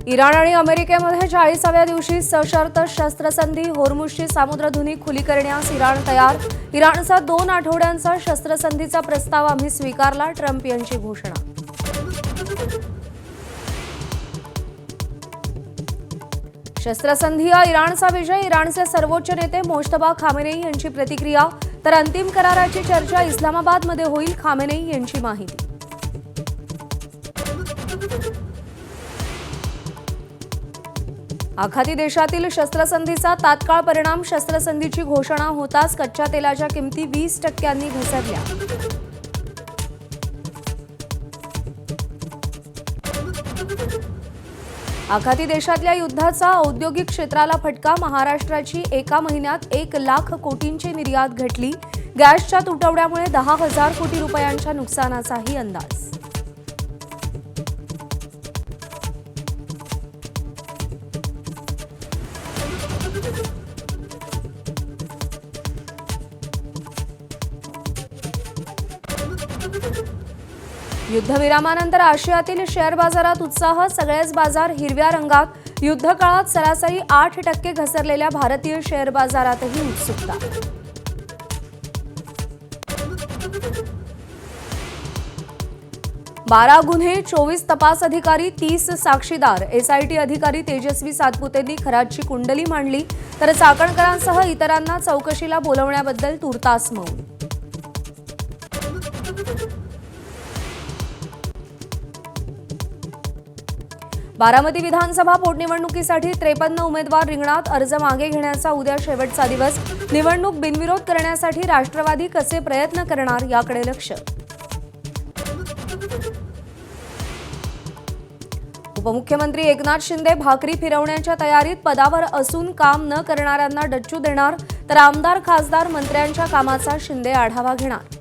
Iran आणि अमेरिकेमध्ये 40व्या दिवशी सशर्त शस्त्रसंधी. होर्मुझची सामुद्रधुनी खुली करण्यास इराण तयार. इराणचा 2 आठवड्यांचा शस्त्रसंधीचा प्रस्ताव आम्ही स्वीकारला. ट्रम्प यांची घोषणा. शस्त्रसंधी हा इराणचा विजय. इराणचे सर्वोच्च नेते मोज्तबा खामेनेई यांची प्रतिक्रिया. तर अंतिम कराराची चर्चा इस्लामाबादमध्ये होईल. खामेनेई यांची माहिती. आखाती देशातील शस्त्रसंधीचा तात्काळ परिणाम. शस्त्रसंधीची घोषणा होताच कच्च्या तेलाच्या किमती 20% घसरल्या. आखाती देशातल्या युद्धाचा औद्योगिक क्षेत्राला फटका. महाराष्ट्राची एका महिन्यात 1 लाख कोटींची निर्यात घटली. गॅसच्या तुटवड्यामुळे 10,000 कोटी रुपयांच्या नुकसानाचाही अंदाज. युद्धविरामानंतर आशियातील शेअर बाजारात उत्साह. सगळेच बाजार हिरव्या रंगात. युद्धकाळात सरासरी 8% घसरलेल्या भारतीय शेअर बाजारातही उत्सुकता. बारा गुन्हे, 24 तपास अधिकारी, 30 साक्षीदार. एसआयटी अधिकारी तेजस्वी सातपुतेंनी खरातची कुंडली मांडली. तर चाकणकरांसह इतरांना चौकशीला बोलवण्याबद्दल तूर्तास मौन. बारामती विधानसभा पोटनिवडणुकीसाठी 53 उमेदवार रिंगणात. अर्ज मागे घेण्याचा उद्या शेवटचा दिवस. निवडणूक बिनविरोध करण्यासाठी राष्ट्रवादी कसे प्रयत्न करणार याकडे लक्ष. उपमुख्यमंत्री एकनाथ शिंदे भाकरी फिरवण्याच्या तयारीत. पदावर असून काम न करणाऱ्यांना डच्चू देणार. तर आमदार खासदार मंत्र्यांच्या कामाचा शिंदे आढावा घेणार.